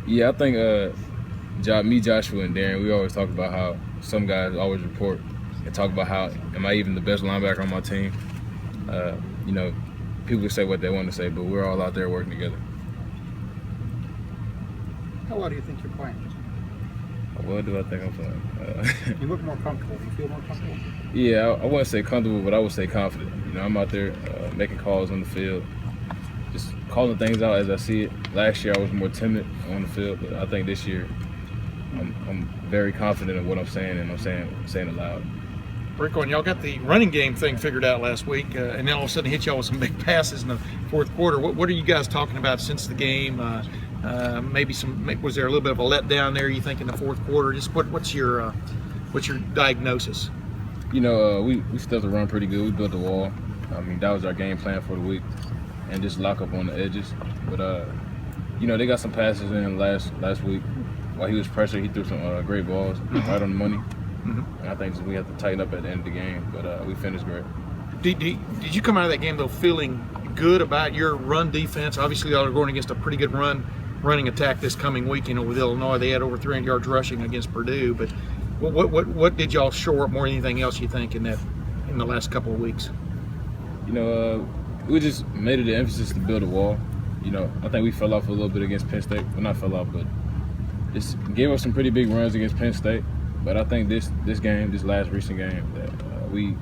Yeah, I think me, Joshua, and Darren, we always talk about how some guys always report and talk about how am I even the best linebacker on my team? You know, people say what they want to say, but we're all out there working together. How well do you think you're playing? What do I think I'm playing? You look more comfortable. Do you feel more comfortable? Yeah, I wouldn't say comfortable, but I would say confident. You know, I'm out there making calls on the field, just calling things out as I see it. Last year I was more timid on the field, but I think this year I'm very confident in what I'm saying, and I'm saying it loud. Raekwon, y'all got the running game thing figured out last week, and then all of a sudden hit y'all with some big passes in the fourth quarter. What are you guys talking about since the game? Was there a little bit of a letdown there, you think, in the fourth quarter? Just what's your diagnosis? You know, we still have to run pretty good. We built the wall. I mean, that was our game plan for the week, and just lock up on the edges. But you know, they got some passes in last week. While he was pressured, he threw some great balls right on the money. And I think we have to tighten up at the end of the game, but we finished great. Did you come out of that game, though, feeling good about your run defense? Obviously, y'all are going against a pretty good running attack this coming week. You know, with Illinois, they had over 300 yards rushing against Purdue. But what did y'all shore up more than anything else, you think, in the last couple of weeks? You know, we just made it an emphasis to build a wall. You know, I think we fell off a little bit against Penn State. Well, not fell off, but just gave us some pretty big runs against Penn State. But I think this last recent game, that we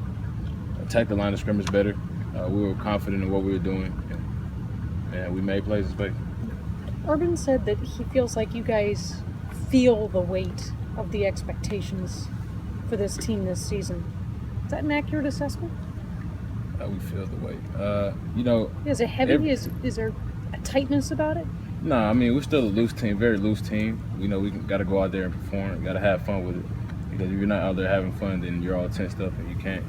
attacked the line of scrimmage better. We were confident in what we were doing, and we made plays in space. Urban said that he feels like you guys feel the weight of the expectations for this team this season. Is that an accurate assessment? We feel the weight. You know, is it heavy? Is there a tightness about it? No, I mean, we're still a loose team, very loose team. You know, we got to go out there and perform. Got to have fun with it. Because if you're not out there having fun, then you're all tensed up and you can't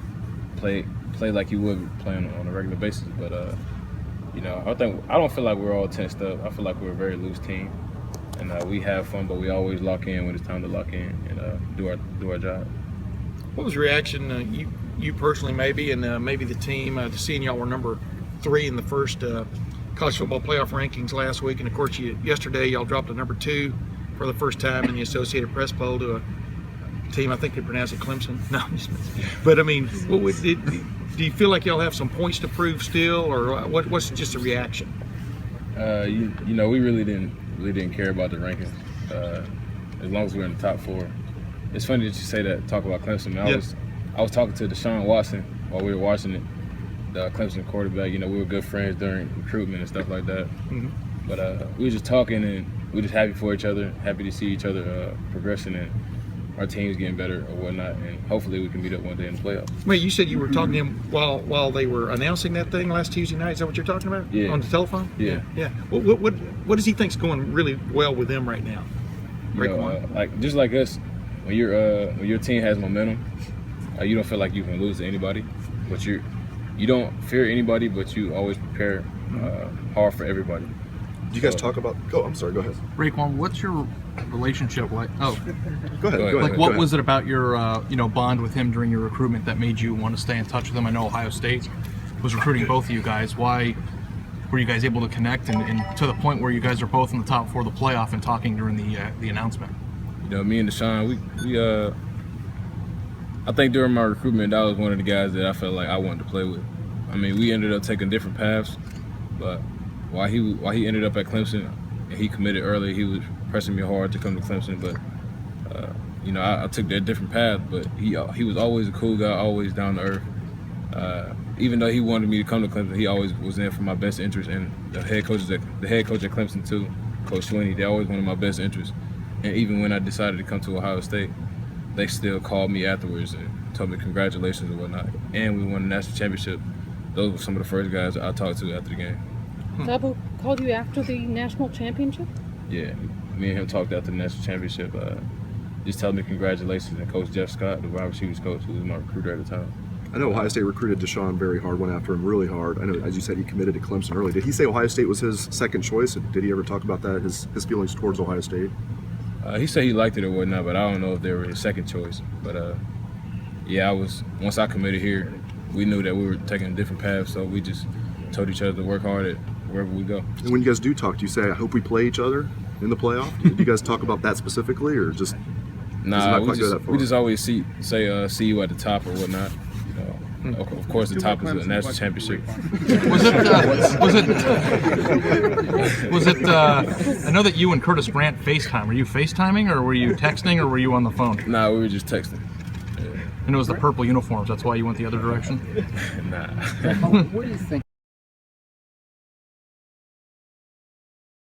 play like you would playing on a regular basis. But you know, I don't feel like we're all tensed up. I feel like we're a very loose team, and we have fun, but we always lock in when it's time to lock in and do our job. What was your reaction, you personally, maybe, and maybe the team, to seeing y'all were number 3 in the first college football playoff rankings last week, and of course yesterday y'all dropped to number 2 for the first time in the Associated Press poll to a team, I think they pronounce it Clemson. No, but I mean, do you feel like y'all have some points to prove still, or what's just a reaction? You know, we really didn't care about the rankings as long as we're in the top 4. It's funny that you say that. Talk about Clemson. I was talking to Deshaun Watson while we were watching it. The Clemson quarterback. You know, we were good friends during recruitment and stuff like that. But we were just talking, and we were just happy for each other, happy to see each other progressing, and our team's getting better or whatnot, and hopefully we can meet up one day in the playoffs. Wait, you said you were talking to him while they were announcing that thing last Tuesday night? Is that what you're talking about? Yeah. On the telephone? Yeah. What does he think's going really well with them right now? You know, like just like us, when your team has momentum, you don't feel like you can lose to anybody, but you don't fear anybody, but you always prepare hard for everybody. Do you guys talk about? Oh, I'm sorry. Go ahead. Raekwon, what's your relationship like? Oh, go ahead. Like, what was it about your bond with him during your recruitment that made you want to stay in touch with him? I know Ohio State was recruiting both of you guys. Why were you guys able to connect and to the point where you guys are both in the top 4 of the playoff and talking during the announcement? You know, me and Deshaun, we I think during my recruitment, that was one of the guys that I felt like I wanted to play with. I mean, we ended up taking different paths, but while he ended up at Clemson and he committed early, he was pressing me hard to come to Clemson. But you know, I took that different path. But he was always a cool guy, always down to earth. Even though he wanted me to come to Clemson, he always was in for my best interest. And the head coach at Clemson too, Coach Swinney, they always wanted my best interest. And even when I decided to come to Ohio State, they still called me afterwards and told me congratulations and whatnot. And we won the national championship. Those were some of the first guys I talked to after the game. Dabo called you after the national championship? Yeah, me and him talked after the national championship. Just telling me congratulations, and Coach Jeff Scott, the wide receivers coach, who was my recruiter at the time. I know Ohio State recruited Deshaun very hard, went after him really hard. I know, as you said, he committed to Clemson early. Did he say Ohio State was his second choice? Did he ever talk about that, his feelings towards Ohio State? He said he liked it or whatnot, but I don't know if they were his second choice. But yeah, once I committed here, we knew that we were taking a different path, so we just told each other to work hard wherever we go. And when you guys do talk, do you say, "I hope we play each other in the playoff"? Do you guys talk about that specifically, or just Nah, not we quite go that just, far? we just always say see you at the top or whatnot. You know, of course, the top is the national championship. Was it? I know that you and Curtis Brandt FaceTime. Were you FaceTiming, or were you texting, or were you on the phone? Nah, we were just texting. And it was the purple uniforms. That's why you went the other direction. Nah. What do you think